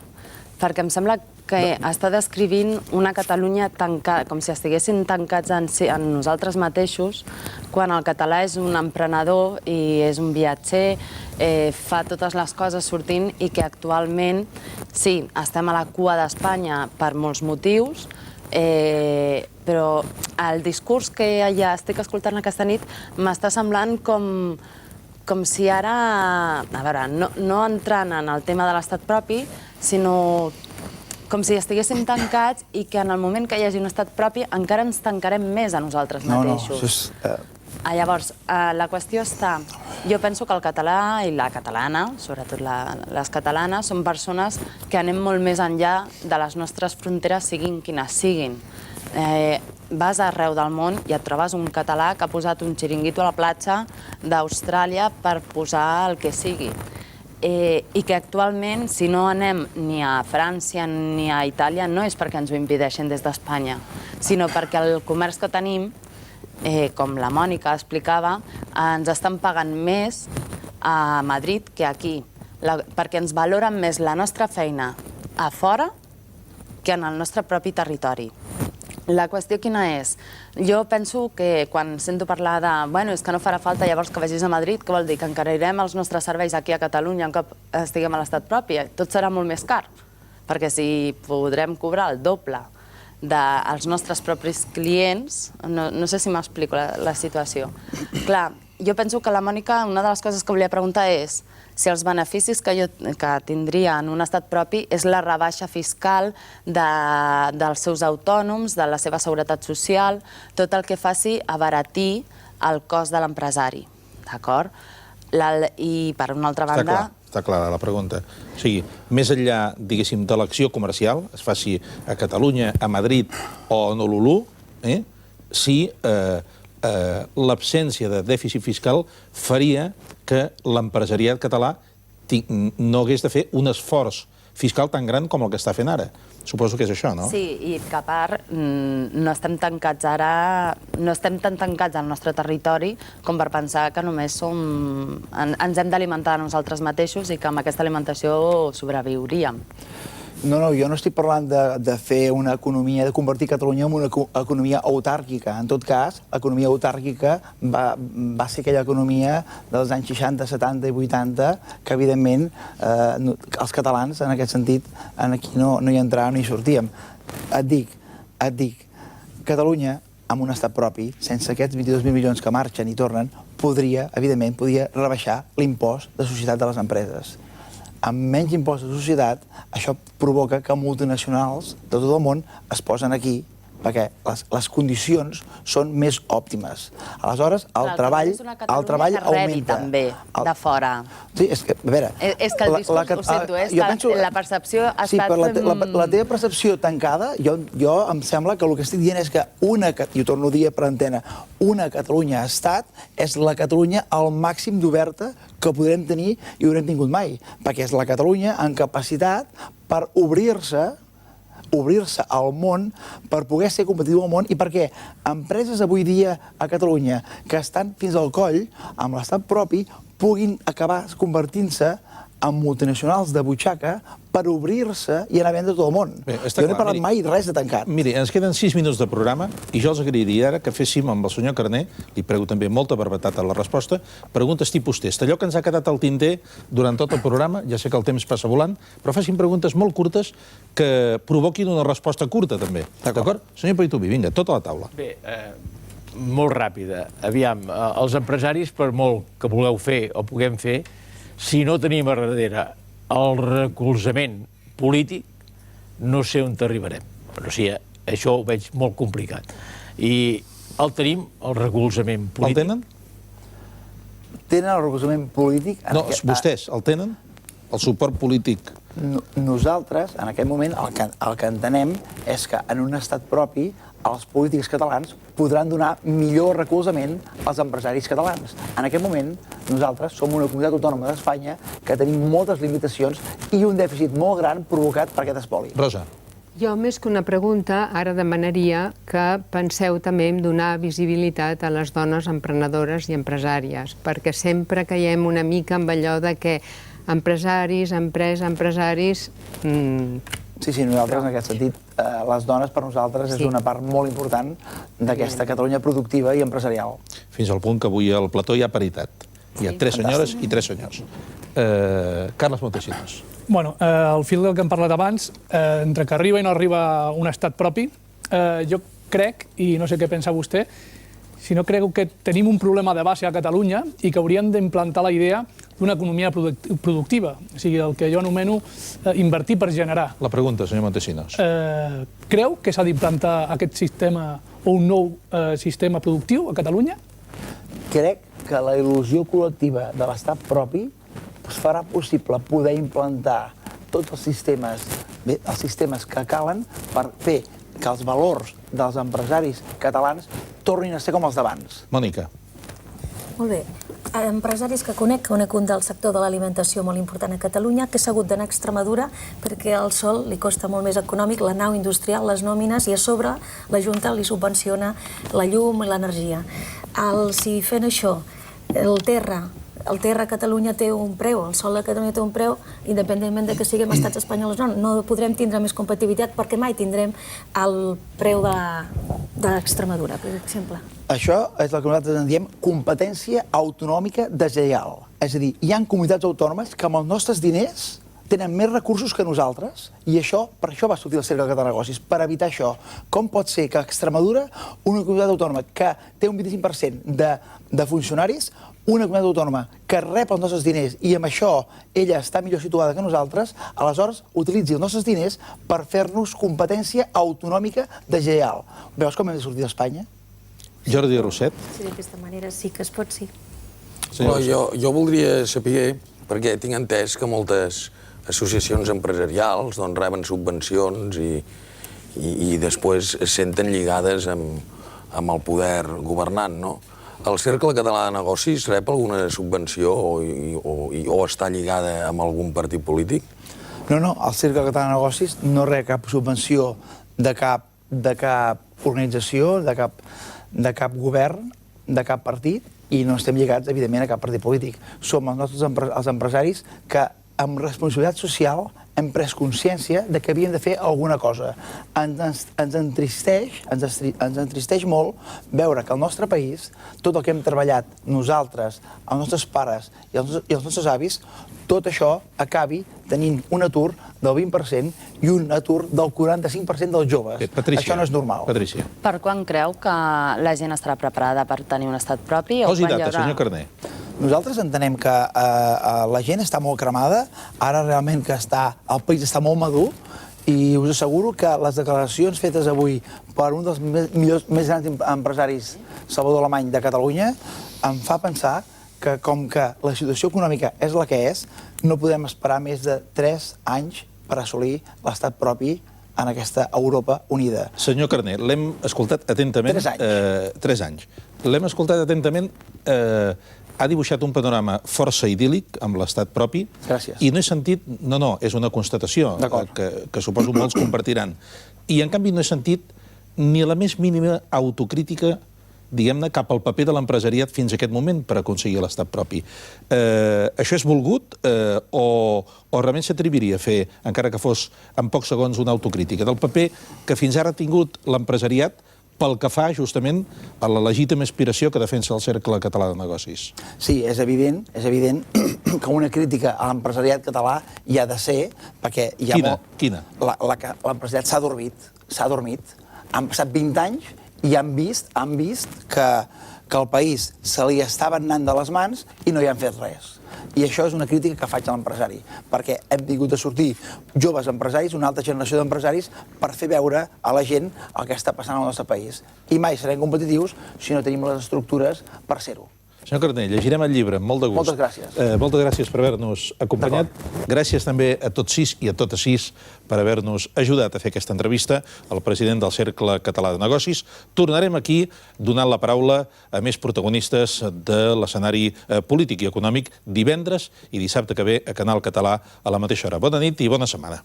perquè em sembla que està descrivint una Catalunya tancada, com si estiguessin tancats en nosaltres mateixos, quan el català és un emprenedor i és un viatger, fa totes les coses sortint i que actualment, sí, estem a la cua d'Espanya per molts motius, però el discurs que ja estic escoltant aquesta nit m'està semblant com si ara, a veure, no entrant en el tema de l'estat propi, sinó com si estiguéssim tancats i que en el moment que hi hagi un estat propi encara ens tancarem més a nosaltres mateixos. Llavors, la qüestió està... Jo penso que el català i la catalana, sobretot les catalanes, són persones que anem molt més enllà de les nostres fronteres, siguin quines siguin. Vas arreu del món i et trobes un català que ha posat un xiringuito a la platja d'Austràlia per posar el que sigui. I que actualment, si no anem ni a França ni a Itàlia, no és perquè ens ho impedeixen des d'Espanya, sinó perquè el comerç que tenim, com la Mònica explicava, ens estan pagant més a Madrid que aquí, perquè ens valoren més la nostra feina a fora que en el nostre propi territori. La qüestió quina és? Jo penso que quan sento parlar de bueno, és que no farà falta llavors que vagis a Madrid, què vol dir? Que encarirem els nostres serveis aquí a Catalunya un cop estiguem a l'estat propi? Tot serà molt més car, perquè si podrem cobrar el doble dels nostres propis clients, no sé si m'explico la situació. Clar, jo penso que la Mònica, una de les coses que volia preguntar és si els beneficis que tindria en un estat propi és la rebaixa fiscal dels seus autònoms, de la seva seguretat social, tot el que faci abaratir el cost de l'empresari. D'acord? I per una altra banda... Està clara la pregunta. O sigui, més enllà, diguéssim, de l'acció comercial, es faci a Catalunya, a Madrid o a Honolulu, si l'absència de dèficit fiscal faria que l'empresariat català no hagués de fer un esforç fiscal tan gran com el que està fent ara. Suposo que és això, no? Sí, i que a part no estem tancats ara, no estem tan tancats al nostre territori com per pensar que només ens hem d'alimentar nosaltres mateixos i que amb aquesta alimentació sobreviuríem. No, jo no estic parlant de fer una economia, de convertir Catalunya en una economia autàrquica. En tot cas, l'economia autàrquica va ser aquella economia dels anys 60, 70 i 80 que, evidentment, els catalans, en aquest sentit, aquí no hi entràvem ni sortíem. Et dic, Catalunya, amb un estat propi, sense aquests 22.000 milions que marxen i tornen, evidentment, podia rebaixar l'impost de societat de les empreses. Amb menys impost de societat, això provoca que multinacionals de tot el món es posen aquí perquè les condicions són més òptimes. Aleshores, el treball augmenta. Que rebi també, de fora. Sí, és que, a veure... És que el discurs, ho sento, la percepció ha estat... Sí, però la teva percepció tancada, jo em sembla que el que estic dient és que i ho torno a dir per antena, una Catalunya-estat és la Catalunya al màxim d'oberta que podrem tenir i haurem tingut mai, perquè és la Catalunya en capacitat per obrir-se al món, per poder ser competitiu al món i perquè empreses avui dia a Catalunya que estan fins al coll amb l'estat propi puguin acabar convertint-se en multinacionals de butxaca per obrir-se i anar a vendre tot el món. Jo no he parlat mai res de tancat. Miri, ens queden 6 minuts de programa i jo els agrairia ara que féssim amb el senyor Carner, li prego també molta brevetat a la resposta, preguntes tipus test. Allò que ens ha quedat al tinter durant tot el programa, ja sé que el temps passa volant, però facin preguntes molt curtes que provoquin una resposta curta també. D'acord? Senyor Paitubi, vinga, tota la taula. Bé, molt ràpida. Aviam, els empresaris, per molt que voleu fer o puguem fer, si no tenim a darrere el recolzament polític, no sé on arribarem. O sigui, això ho veig molt complicat. I el tenim, el recolzament polític. El tenen? Tenen el recolzament polític? No, vostès el tenen? El suport polític? Nosaltres, en aquest moment, el que entenem és que en un estat propi els polítics catalans podran donar millor recolzament als empresaris catalans. En aquest moment, nosaltres som una comunitat autònoma d'Espanya que tenim moltes limitacions i un dèficit molt gran provocat per aquest espoli. Rosa. Jo, més que una pregunta, ara demanaria que penseu també en donar visibilitat a les dones emprenedores i empresàries, perquè sempre caiem una mica amb allò de que empresaris, empresaris, Sí, nosaltres en aquest sentit, les dones per nosaltres és una part molt important d'aquesta Catalunya productiva i empresarial. Fins al punt que avui al plató hi ha paritat. Hi ha 3 senyores i 3 senyors. Carles Montesinos. Bueno, al fil del que hem parlat abans, entre que arriba i no arriba un estat propi, jo crec, i no sé què pensa vostè, si no creu que tenim un problema de base a Catalunya i que hauríem d'implantar la idea d'una economia productiva, o sigui, el que jo anomeno invertir per generar. La pregunta, senyor Montesinos. Creu que s'ha d'implantar aquest sistema o un nou sistema productiu a Catalunya? Crec que la il·lusió col·lectiva de l'estat propi farà possible poder implantar tots els sistemes que calen per fer que els valors dels empresaris catalans tornin a ser com els d'abans. Mònica. Molt bé. Empresaris que conec un del sector de l'alimentació molt important a Catalunya, que s'ha hagut d'anar a Extremadura perquè al sol li costa molt més econòmic la nau industrial, les nòmines, i a sobre la Junta li subvenciona la llum i l'energia. Si fent això, el terra a Catalunya té un preu, el sol a Catalunya té un preu, independentment de que siguem estats espanyols o no. No podrem tindre més competitivitat perquè mai tindrem el preu d'Extremadura, per exemple. Això és el que nosaltres en diem competència autonòmica deslleial. És a dir, hi ha comunitats autònomes que amb els nostres diners tenen més recursos que nosaltres i per això va sortir el Cercle Català de Negocis, per evitar això. Com pot ser que a Extremadura, una comunitat autònoma que té un 25% de funcionaris, una comunitat autònoma que rep els nostres diners i amb això ella està millor situada que nosaltres, aleshores utilitzi els nostres diners per fer-nos competència autonòmica deslleial. Veus com hem de sortir d'Espanya? Jordi Rosset. Sí, d'aquesta manera sí que es pot, sí. Jo voldria saber, perquè tinc entès que moltes associacions empresarials reben subvencions i després es senten lligades amb el poder governant, no? El Cercle Català de Negocis rep alguna subvenció o està lligada amb algun partit polític? No, el Cercle Català de Negocis no rep cap subvenció de cap organització, de cap govern, de cap partit, i no estem lligats, evidentment, a cap partit polític. Som els empresaris que, amb responsabilitat social, hem pres consciència de que havíem de fer alguna cosa. Ens entristeix molt veure que al nostre país, tot el que hem treballat nosaltres, els nostres pares i els nostres avis, tot això acabi tenint un atur del 20% i un atur del 45% dels joves. Això no és normal. Patrícia. Per quan creu que la gent estarà preparada per tenir un estat propi? Posi data, senyor Carner. Nosaltres entenem que la gent està molt cremada, ara realment que el país està molt madur, i us asseguro que les declaracions fetes avui per un dels més grans empresaris, Salvador Alemany, de Catalunya, em fa pensar que com que la situació econòmica és la que és, no podem esperar més de 3 anys per assolir l'estat propi en aquesta Europa unida. Senyor Carner, l'hem escoltat atentament... 3 anys. 3 anys. L'hem escoltat atentament... Ha dibuixat un panorama força idíl·lic amb l'estat propi. Gràcies. I no he sentit... No, és una constatació que suposo molts compartiran. I, en canvi, no he sentit ni la més mínima autocrítica, diguem-ne, cap al paper de l'empresariat fins a aquest moment per aconseguir l'estat propi. Això és volgut o realment s'atreviria a fer, encara que fos en pocs segons, una autocrítica del paper que fins ara ha tingut l'empresariat pel que fa justament a la legítima aspiració que defensa el Cercle Català de Negocis. Sí, és evident que una crítica a l'empresariat català hi ha de ser, perquè hi ha molt... Quina? L'empresariat s'ha dormit. Han passat 20 anys i han vist que el país se li estava anant de les mans i no hi han fet res. I això és una crítica que faig a l'empresari, perquè hem tingut de sortir joves empresaris, una altra generació d'empresaris, per fer veure a la gent el que està passant al nostre país. I mai serem competitius si no tenim les estructures per ser-ho. Senyor Carner, llegirem el llibre, molt de gust. Moltes gràcies. Moltes gràcies per haver-nos acompanyat. Gràcies també a tots 6 i a totes 6 per haver-nos ajudat a fer aquesta entrevista al president del Cercle Català de Negocis. Tornarem aquí donant la paraula a més protagonistes de l'escenari polític i econòmic divendres i dissabte que ve a Canal Català a la mateixa hora. Bona nit i bona setmana.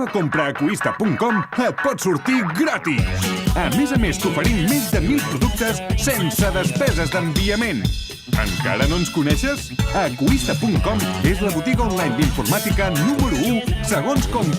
una compra a Ecoista.com et pot sortir gratis. A més, t'oferim més de 1.000 productes sense despeses d'enviament. Encara no ens coneixes? Ecoista.com és la botiga online d'informàtica número 1 segons com